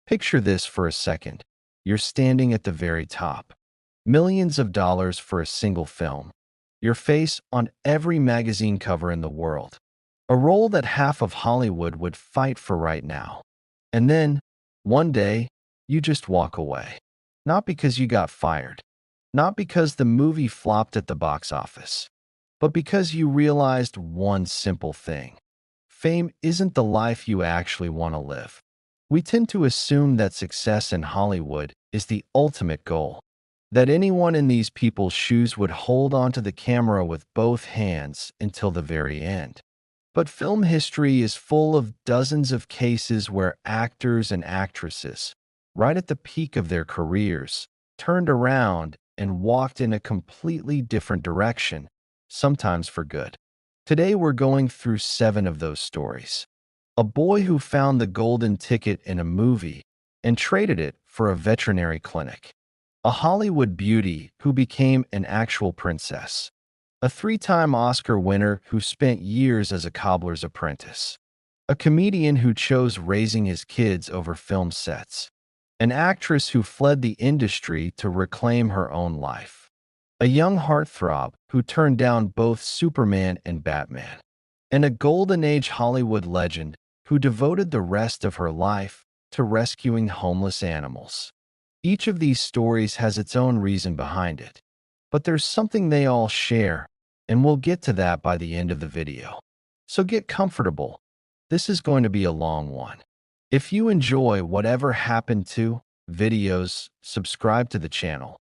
Picture this for a second. You're standing at the very top. Millions of dollars for a single film. Your face on every magazine cover in the world. A role that half of Hollywood would fight for right now. And then, one day, you just walk away. Not because you got fired. Not because the movie flopped at the box office. But because you realized one simple thing. Fame isn't the life you actually want to live. We tend to assume that success in Hollywood is the ultimate goal, that anyone in these people's shoes would hold onto the camera with both hands until the very end. But film history is full of dozens of cases where actors and actresses, right at the peak of their careers, turned around and walked in a completely different direction, sometimes for good. Today we're going through 7 of those stories. A boy who found the golden ticket in a movie and traded it for a veterinary clinic. A Hollywood beauty who became an actual princess. A 3-time Oscar winner who spent years as a cobbler's apprentice. A comedian who chose raising his kids over film sets. An actress who fled the industry to reclaim her own life. A young heartthrob who turned down both Superman and Batman. And a golden age Hollywood legend who devoted the rest of her life to rescuing homeless animals. Each of these stories has its own reason behind it. But there's something they all share, and we'll get to that by the end of the video. So get comfortable. This is going to be a long one. If you enjoy Whatever Happened To videos, subscribe to the channel.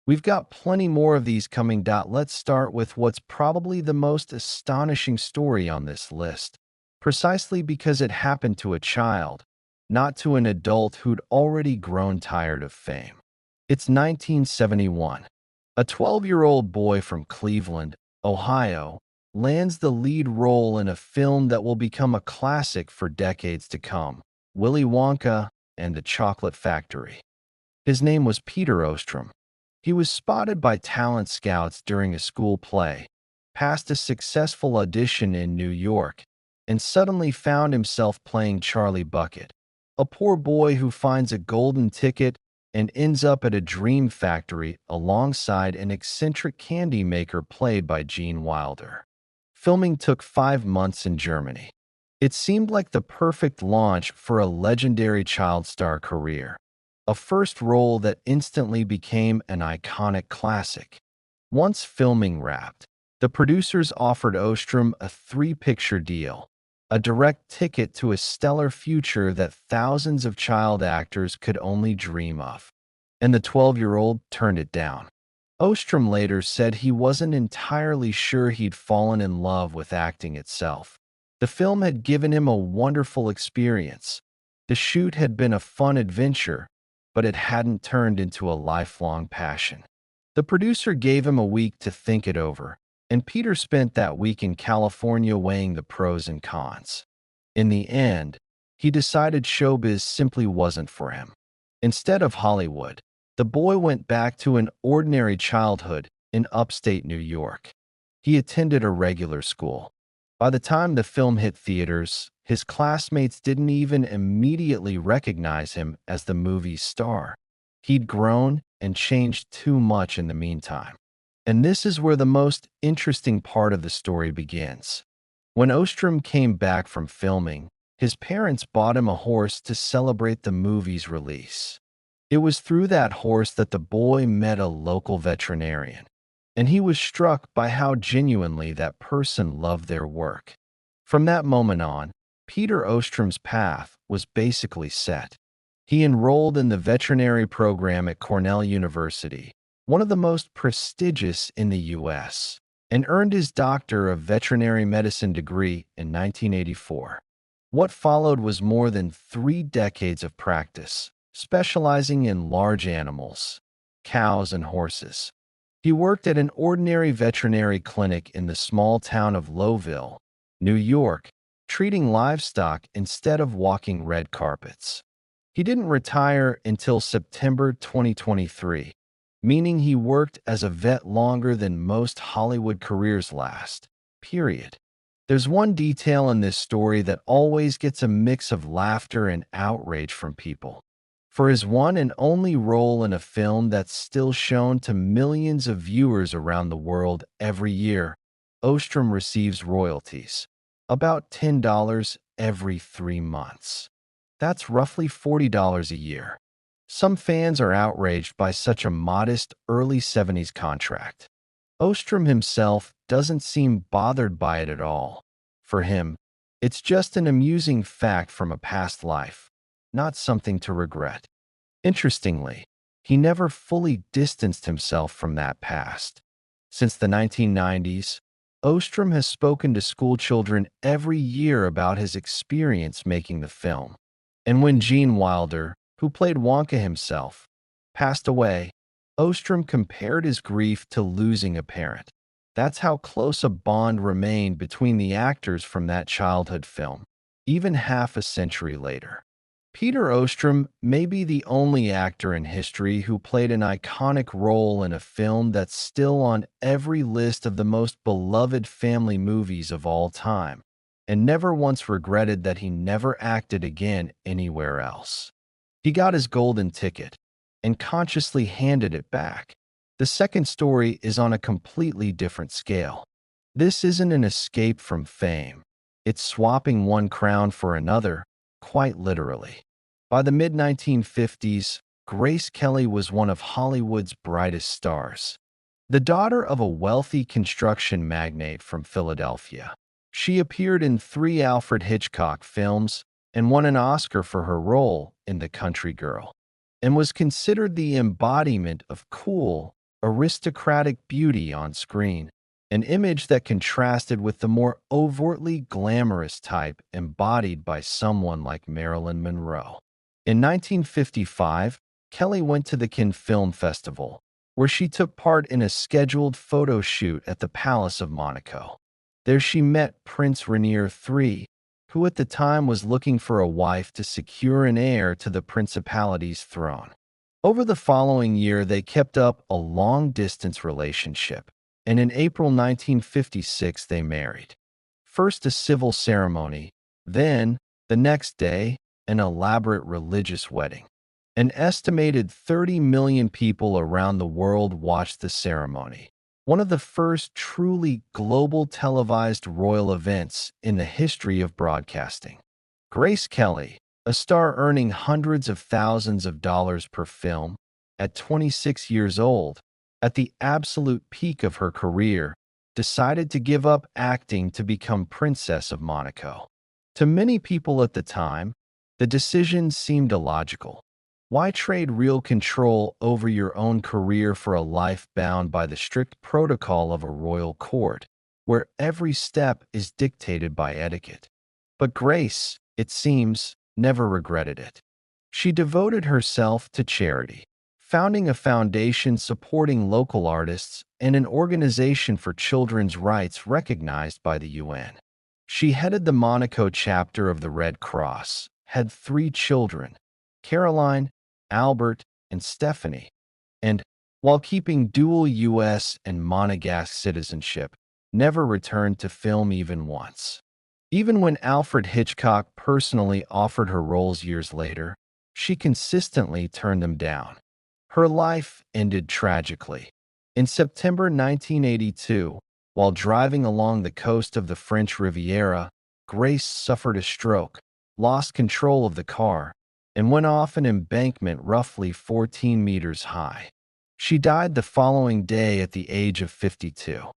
We've got plenty more of these coming. Let's start with what's probably the most astonishing story on this list, precisely because it happened to a child, not to an adult who'd already grown tired of fame. It's 1971. A 12-year-old boy from Cleveland, Ohio, lands the lead role in a film that will become a classic for decades to come, Willy Wonka and the Chocolate Factory. His name was Peter Ostrum. He was spotted by talent scouts during a school play, passed a successful audition in New York, and suddenly found himself playing Charlie Bucket, a poor boy who finds a golden ticket and ends up at a dream factory alongside an eccentric candy maker played by Gene Wilder. Filming took 5 months in Germany. It seemed like the perfect launch for a legendary child star career, a first role that instantly became an iconic classic. Once filming wrapped, the producers offered Ostrum a 3-picture deal, a direct ticket to a stellar future that thousands of child actors could only dream of. And the 12-year-old turned it down. Ostrum later said he wasn't entirely sure he'd fallen in love with acting itself. The film had given him a wonderful experience. The shoot had been a fun adventure, but it hadn't turned into a lifelong passion. The producer gave him a week to think it over, and Peter spent that week in California weighing the pros and cons. In the end, he decided showbiz simply wasn't for him. Instead of Hollywood, the boy went back to an ordinary childhood in upstate New York. He attended a regular school. By the time the film hit theaters, his classmates didn't even immediately recognize him as the movie's star. He'd grown and changed too much in the meantime. And this is where the most interesting part of the story begins. When Ostrum came back from filming, his parents bought him a horse to celebrate the movie's release. It was through that horse that the boy met a local veterinarian, and he was struck by how genuinely that person loved their work. From that moment on, Peter Ostrom's path was basically set. He enrolled in the veterinary program at Cornell University, one of the most prestigious in the U.S., and earned his Doctor of Veterinary Medicine degree in 1984. What followed was more than 3 decades of practice, specializing in large animals, cows and horses. He worked at an ordinary veterinary clinic in the small town of Lowville, New York, treating livestock instead of walking red carpets. He didn't retire until September 2023, meaning he worked as a vet longer than most Hollywood careers last, period. There's one detail in this story that always gets a mix of laughter and outrage from people. For his one and only role in a film that's still shown to millions of viewers around the world every year, Ostrum receives royalties, about $10 every 3 months. That's roughly $40 a year. Some fans are outraged by such a modest early 70s contract. Ostrom himself doesn't seem bothered by it at all. For him, it's just an amusing fact from a past life, not something to regret. Interestingly, he never fully distanced himself from that past. Since the 1990s, Ostrom has spoken to schoolchildren every year about his experience making the film. And when Gene Wilder, who played Wonka himself, passed away, Ostrom compared his grief to losing a parent. That's how close a bond remained between the actors from that childhood film, even half a century later. Peter Ostrom may be the only actor in history who played an iconic role in a film that's still on every list of the most beloved family movies of all time, and never once regretted that he never acted again anywhere else. He got his golden ticket and consciously handed it back. The second story is on a completely different scale. This isn't an escape from fame. It's swapping one crown for another, quite literally. By the mid-1950s, Grace Kelly was one of Hollywood's brightest stars. The daughter of a wealthy construction magnate from Philadelphia, she appeared in 3 Alfred Hitchcock films and won an Oscar for her role in The Country Girl, and was considered the embodiment of cool, aristocratic beauty on screen, an image that contrasted with the more overtly glamorous type embodied by someone like Marilyn Monroe. In 1955, Kelly went to the Cannes Film Festival, where she took part in a scheduled photo shoot at the Palace of Monaco. There she met Prince Rainier III, who at the time was looking for a wife to secure an heir to the principality's throne. Over the following year, they kept up a long-distance relationship, and in April 1956 they married. First a civil ceremony, then, the next day, an elaborate religious wedding. An estimated 30 million people around the world watched the ceremony, one of the first truly global televised royal events in the history of broadcasting. Grace Kelly, a star earning hundreds of thousands of dollars per film, at 26 years old, at the absolute peak of her career, decided to give up acting to become Princess of Monaco. To many people at the time, the decision seemed illogical. Why trade real control over your own career for a life bound by the strict protocol of a royal court, where every step is dictated by etiquette? But Grace, it seems, never regretted it. She devoted herself to charity, founding a foundation supporting local artists and an organization for children's rights recognized by the UN. She headed the Monaco chapter of the Red Cross, had 3 children, Caroline, Albert, and Stephanie, and, while keeping dual U.S. and Monegasque citizenship, never returned to film even once. Even when Alfred Hitchcock personally offered her roles years later, she consistently turned them down. Her life ended tragically. In September 1982, while driving along the coast of the French Riviera, Grace suffered a stroke, lost control of the car, and went off an embankment roughly 14 meters high. She died the following day at the age of 52.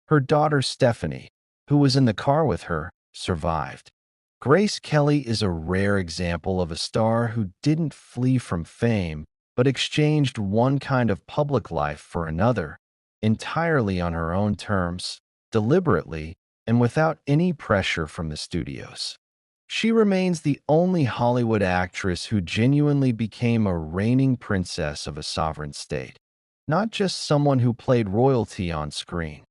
Her daughter Stephanie, who was in the car with her, survived. Grace Kelly is a rare example of a star who didn't flee from fame, but exchanged one kind of public life for another, entirely on her own terms, deliberately, and without any pressure from the studios. She remains the only Hollywood actress who genuinely became a reigning princess of a sovereign state, not just someone who played royalty on screen.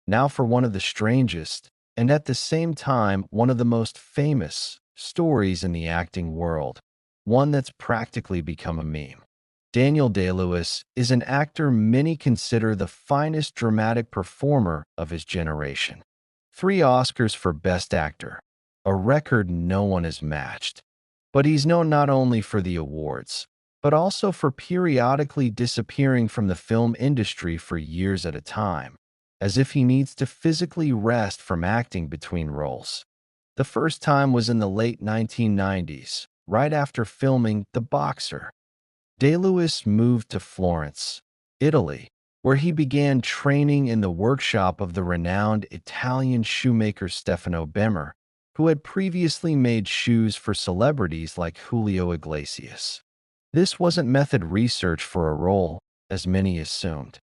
Now for one of the strangest, and at the same time one of the most famous, stories in the acting world, one that's practically become a meme. Daniel Day-Lewis is an actor many consider the finest dramatic performer of his generation. 3 Oscars for Best Actor, a record no one has matched. But he's known not only for the awards, but also for periodically disappearing from the film industry for years at a time, as if he needs to physically rest from acting between roles. The first time was in the late 1990s, right after filming The Boxer. Day-Lewis moved to Florence, Italy, where he began training in the workshop of the renowned Italian shoemaker Stefano Bemmer, who had previously made shoes for celebrities like Julio Iglesias. This wasn't method research for a role, as many assumed.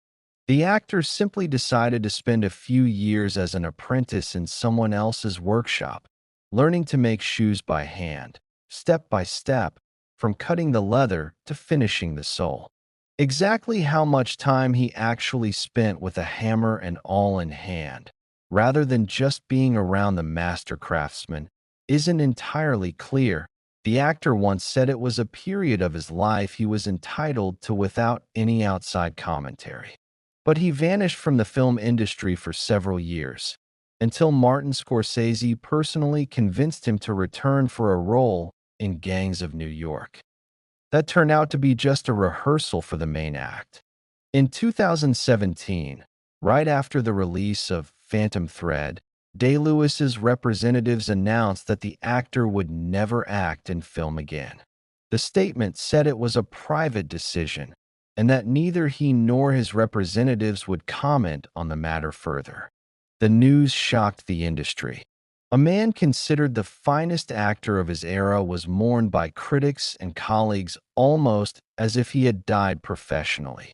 The actor simply decided to spend a few years as an apprentice in someone else's workshop, learning to make shoes by hand, step by step, from cutting the leather to finishing the sole. Exactly how much time he actually spent with a hammer and awl in hand, rather than just being around the master craftsman, isn't entirely clear. The actor once said it was a period of his life he was entitled to without any outside commentary. But he vanished from the film industry for several years, until Martin Scorsese personally convinced him to return for a role in Gangs of New York. That turned out to be just a rehearsal for the main act. In 2017, right after the release of Phantom Thread, Day-Lewis's representatives announced that the actor would never act in film again. The statement said it was a private decision and that neither he nor his representatives would comment on the matter further. The news shocked the industry. A man considered the finest actor of his era was mourned by critics and colleagues almost as if he had died professionally,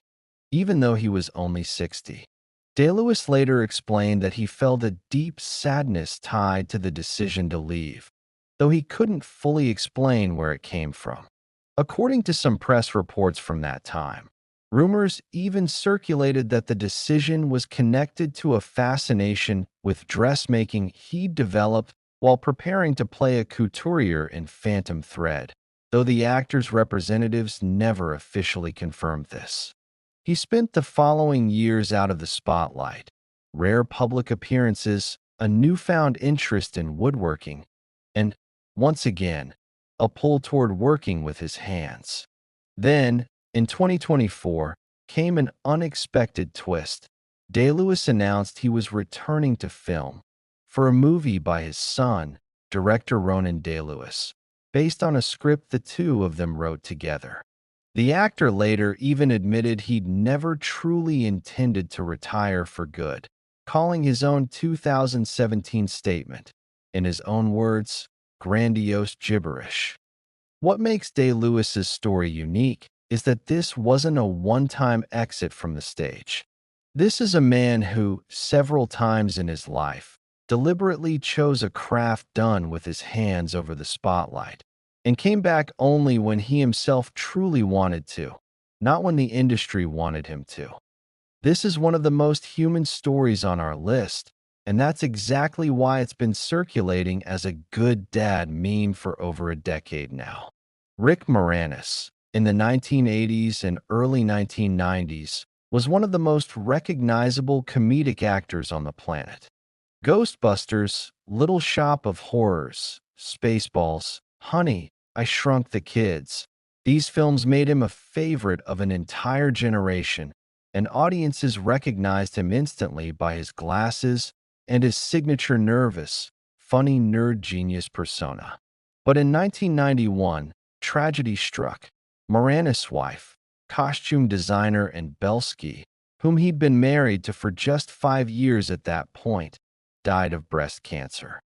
even though he was only 60. Day-Lewis later explained that he felt a deep sadness tied to the decision to leave, though he couldn't fully explain where it came from. According to some press reports from that time, rumors even circulated that the decision was connected to a fascination with dressmaking he developed while preparing to play a couturier in Phantom Thread, though the actor's representatives never officially confirmed this. He spent the following years out of the spotlight, rare public appearances, a newfound interest in woodworking, and, once again, a pull toward working with his hands. Then, in 2024, came an unexpected twist. Day-Lewis announced he was returning to film for a movie by his son, director Ronan Day-Lewis, based on a script the two of them wrote together. The actor later even admitted he'd never truly intended to retire for good, calling his own 2017 statement, in his own words, grandiose gibberish. What makes Day-Lewis's story unique is that this wasn't a one-time exit from the stage. This is a man who, several times in his life, deliberately chose a craft done with his hands over the spotlight, and came back only when he himself truly wanted to, not when the industry wanted him to. This is one of the most human stories on our list, and that's exactly why it's been circulating as a good dad meme for over a decade now. Rick Moranis, in the 1980s and early 1990s, was one of the most recognizable comedic actors on the planet. Ghostbusters, Little Shop of Horrors, Spaceballs, Honey, I Shrunk the Kids. These films made him a favorite of an entire generation, and audiences recognized him instantly by his glasses and his signature nervous, funny nerd genius persona. But in 1991, tragedy struck. Moranis' wife, costume designer and Belsky, whom he'd been married to for just 5 years at that point, died of breast cancer.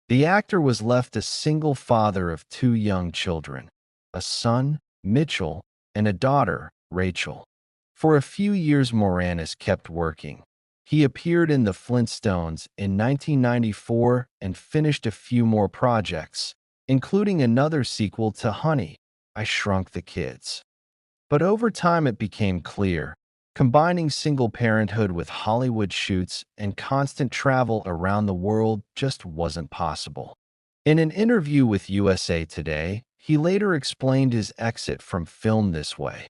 The actor was left a single father of 2 young children, a son, Mitchell, and a daughter, Rachel. For a few years, Moranis kept working. He appeared in The Flintstones in 1994 and finished a few more projects, including another sequel to Honey, I Shrunk the Kids. But over time it became clear, combining single parenthood with Hollywood shoots and constant travel around the world just wasn't possible. In an interview with USA Today, he later explained his exit from film this way.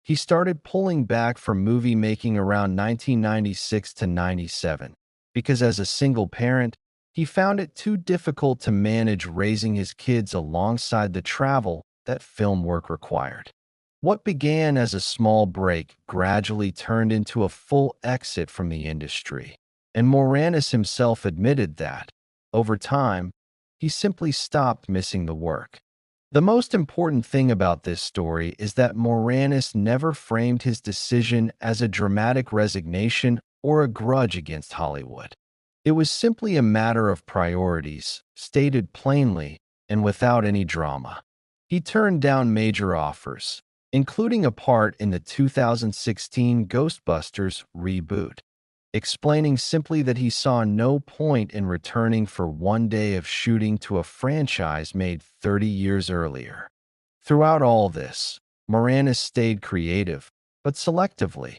He started pulling back from movie making around 1996 to 97, because as a single parent, he found it too difficult to manage raising his kids alongside the travel that film work required. What began as a small break gradually turned into a full exit from the industry, and Moranis himself admitted that, over time, he simply stopped missing the work. The most important thing about this story is that Moranis never framed his decision as a dramatic resignation or a grudge against Hollywood. It was simply a matter of priorities, stated plainly and without any drama. He turned down major offers, including a part in the 2016 Ghostbusters reboot, explaining simply that he saw no point in returning for one day of shooting to a franchise made 30 years earlier. Throughout all this, Moranis stayed creative, but selectively.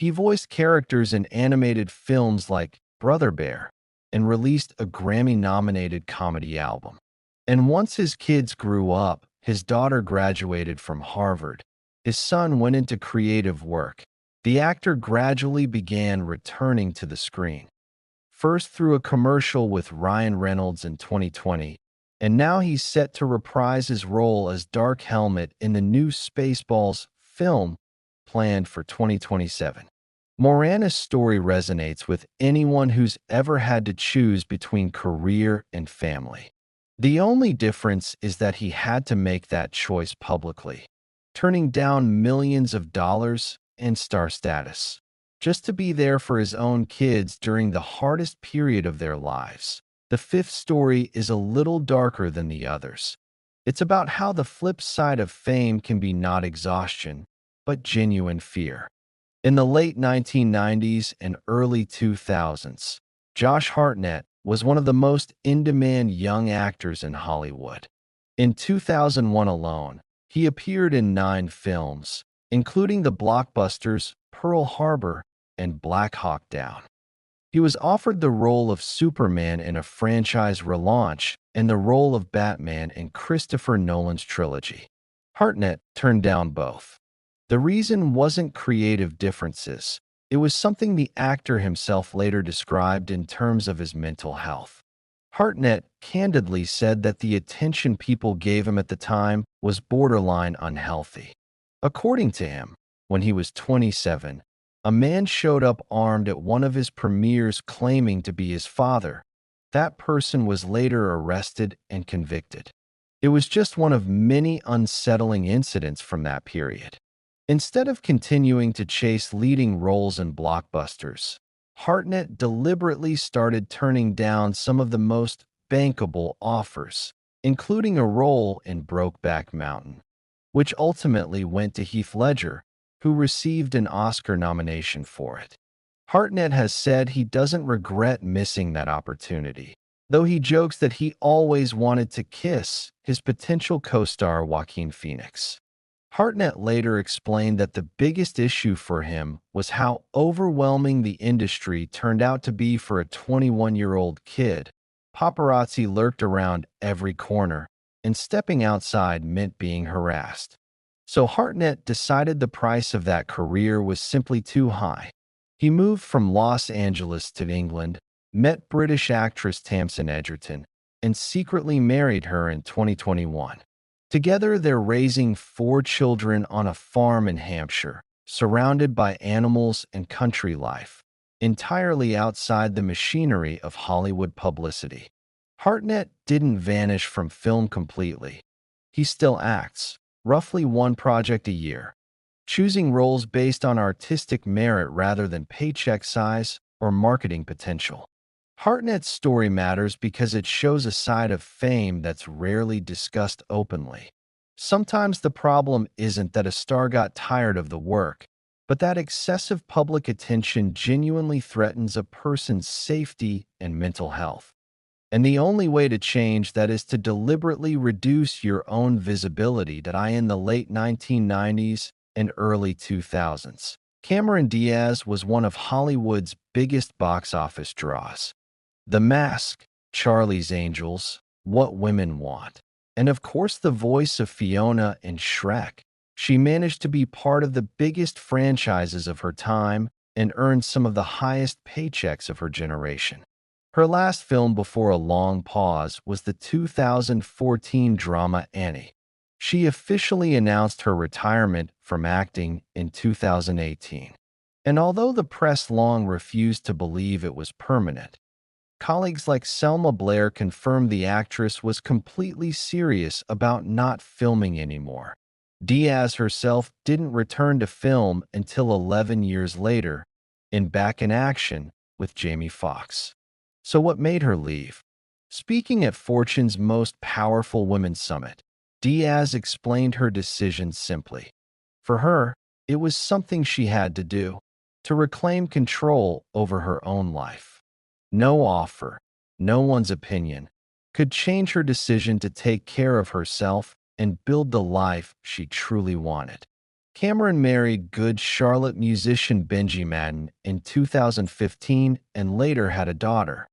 He voiced characters in animated films like Brother Bear and released a Grammy-nominated comedy album. And once his kids grew up, his daughter graduated from Harvard, his son went into creative work, the actor gradually began returning to the screen. First through a commercial with Ryan Reynolds in 2020, and now he's set to reprise his role as Dark Helmet in the new Spaceballs film planned for 2027. Moranis' story resonates with anyone who's ever had to choose between career and family. The only difference is that he had to make that choice publicly, turning down millions of dollars and star status, just to be there for his own kids during the hardest period of their lives. The fifth story is a little darker than the others. It's about how the flip side of fame can be not exhaustion, but genuine fear. In the late 1990s and early 2000s, Josh Hartnett was one of the most in-demand young actors in Hollywood. In 2001 alone, he appeared in 9 films, including the blockbusters Pearl Harbor and Black Hawk Down. He was offered the role of Superman in a franchise relaunch and the role of Batman in Christopher Nolan's trilogy. Hartnett turned down both. The reason wasn't creative differences. It was something the actor himself later described in terms of his mental health. Hartnett candidly said that the attention people gave him at the time was borderline unhealthy. According to him, when he was 27, a man showed up armed at one of his premieres claiming to be his father. That person was later arrested and convicted. It was just one of many unsettling incidents from that period. Instead of continuing to chase leading roles in blockbusters, Hartnett deliberately started turning down some of the most bankable offers, including a role in Brokeback Mountain, which ultimately went to Heath Ledger, who received an Oscar nomination for it. Hartnett has said he doesn't regret missing that opportunity, though he jokes that he always wanted to kiss his potential co-star Joaquin Phoenix. Hartnett later explained that the biggest issue for him was how overwhelming the industry turned out to be for a 21-year-old kid. Paparazzi lurked around every corner, and stepping outside meant being harassed. So Hartnett decided the price of that career was simply too high. He moved from Los Angeles to England, met British actress Tamsin Edgerton, and secretly married her in 2021. Together, they're raising 4 children on a farm in Hampshire, surrounded by animals and country life, entirely outside the machinery of Hollywood publicity. Hartnett didn't vanish from film completely. He still acts, roughly 1 project a year, choosing roles based on artistic merit rather than paycheck size or marketing potential. Hartnett's story matters because it shows a side of fame that's rarely discussed openly. Sometimes the problem isn't that a star got tired of the work, but that excessive public attention genuinely threatens a person's safety and mental health. And the only way to change that is to deliberately reduce your own visibility. In the late 1990s and early 2000s, Cameron Diaz was one of Hollywood's biggest box office draws. The Mask, Charlie's Angels, What Women Want, and of course the voice of Fiona in Shrek. She managed to be part of the biggest franchises of her time and earned some of the highest paychecks of her generation. Her last film before a long pause was the 2014 drama Annie. She officially announced her retirement from acting in 2018. And although the press long refused to believe it was permanent, colleagues like Selma Blair confirmed the actress was completely serious about not filming anymore. Diaz herself didn't return to film until 11 years later, in Back in Action with Jamie Foxx. So what made her leave? Speaking at Fortune's Most Powerful Women Summit, Diaz explained her decision simply. For her, it was something she had to do, to reclaim control over her own life. No offer, no one's opinion, could change her decision to take care of herself and build the life she truly wanted. Cameron married good Charlotte musician Benji Madden in 2015 and later had a daughter.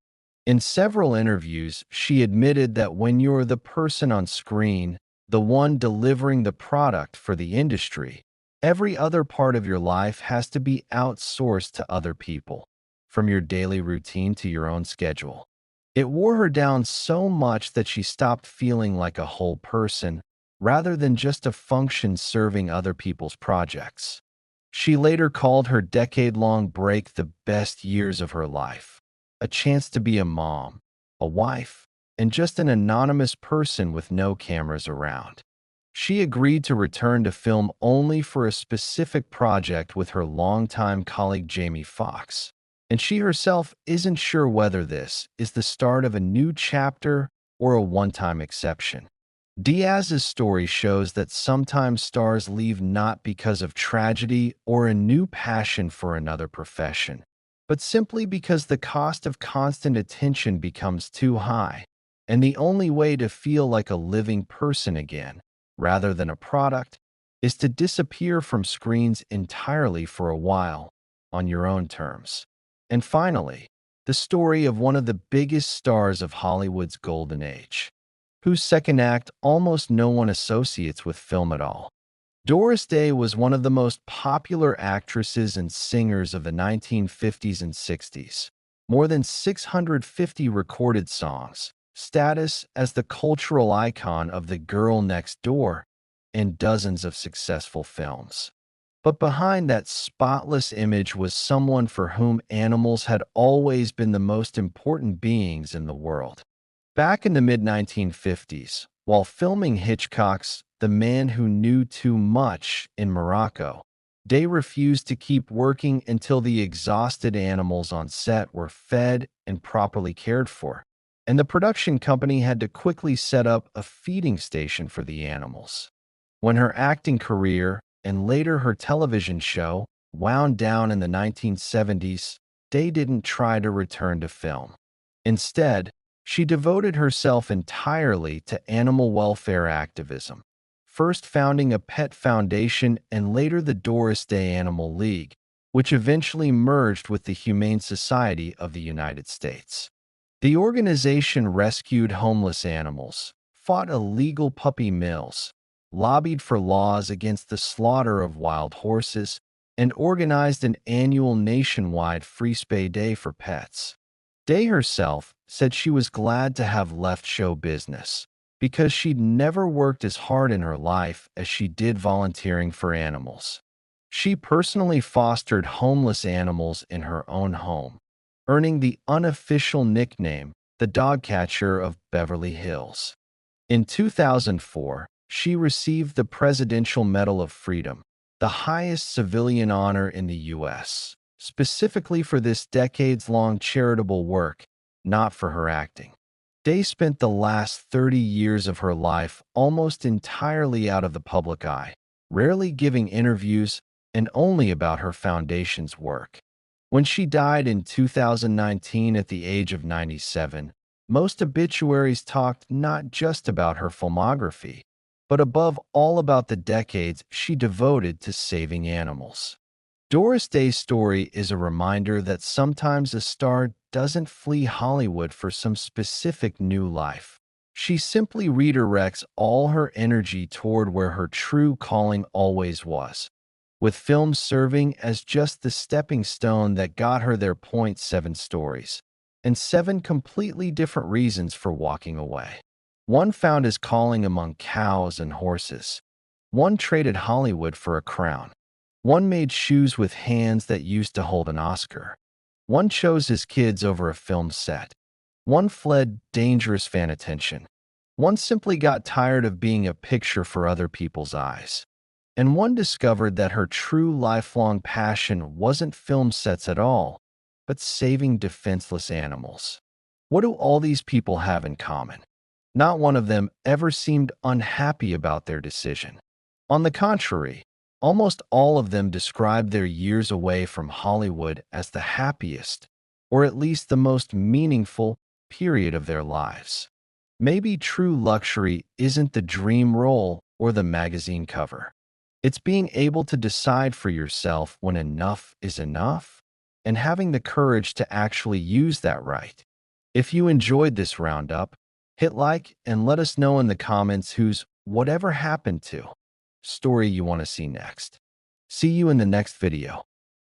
In several interviews, she admitted that when you're the person on screen, the one delivering the product for the industry, every other part of your life has to be outsourced to other people, from your daily routine to your own schedule. It wore her down so much that she stopped feeling like a whole person, rather than just a function serving other people's projects. She later called her decade-long break the best years of her life, a chance to be a mom, a wife, and just an anonymous person with no cameras around. She agreed to return to film only for a specific project with her longtime colleague Jamie Foxx, and she herself isn't sure whether this is the start of a new chapter or a one-time exception. Diaz's story shows that sometimes stars leave not because of tragedy or a new passion for another profession, but simply because the cost of constant attention becomes too high, and the only way to feel like a living person again, rather than a product, is to disappear from screens entirely for a while, on your own terms. And finally, the story of one of the biggest stars of Hollywood's golden age, whose second act almost no one associates with film at all. Doris Day was one of the most popular actresses and singers of the 1950s and 60s. More than 650 recorded songs, status as the cultural icon of the girl next door, and dozens of successful films. But behind that spotless image was someone for whom animals had always been the most important beings in the world. Back in the mid-1950s, while filming Hitchcock's The Man Who Knew Too Much in Morocco, Day refused to keep working until the exhausted animals on set were fed and properly cared for, and the production company had to quickly set up a feeding station for the animals. When her acting career and later her television show wound down in the 1970s, Day didn't try to return to film. Instead, she devoted herself entirely to animal welfare activism, first founding a pet foundation and later the Doris Day Animal League, which eventually merged with the Humane Society of the United States. The organization rescued homeless animals, fought illegal puppy mills, lobbied for laws against the slaughter of wild horses, and organized an annual nationwide free spay day for pets. Day herself said she was glad to have left show business because she'd never worked as hard in her life as she did volunteering for animals. She personally fostered homeless animals in her own home, earning the unofficial nickname the dog catcher of Beverly Hills. In 2004, she received the Presidential Medal of Freedom, the highest civilian honor in the U.S., specifically for this decades-long charitable work, not for her acting. Day spent the last 30 years of her life almost entirely out of the public eye, rarely giving interviews and only about her foundation's work. When she died in 2019 at the age of 97, most obituaries talked not just about her filmography, but above all about the decades she devoted to saving animals. Doris Day's story is a reminder that sometimes a star doesn't flee Hollywood for some specific new life. She simply redirects all her energy toward where her true calling always was, with film serving as just the stepping stone that got her there. 7 stories, and 7 completely different reasons for walking away. One found his calling among cows and horses. One traded Hollywood for a crown. One made shoes with hands that used to hold an Oscar. One chose his kids over a film set. One fled dangerous fan attention. One simply got tired of being a picture for other people's eyes. And one discovered that her true lifelong passion wasn't film sets at all, but saving defenseless animals. What do all these people have in common? Not one of them ever seemed unhappy about their decision. On the contrary, almost all of them described their years away from Hollywood as the happiest, or at least the most meaningful, period of their lives. Maybe true luxury isn't the dream role or the magazine cover. It's being able to decide for yourself when enough is enough and having the courage to actually use that right. If you enjoyed this roundup, hit like and let us know in the comments whose whatever happened to story you want to see next. See you in the next video.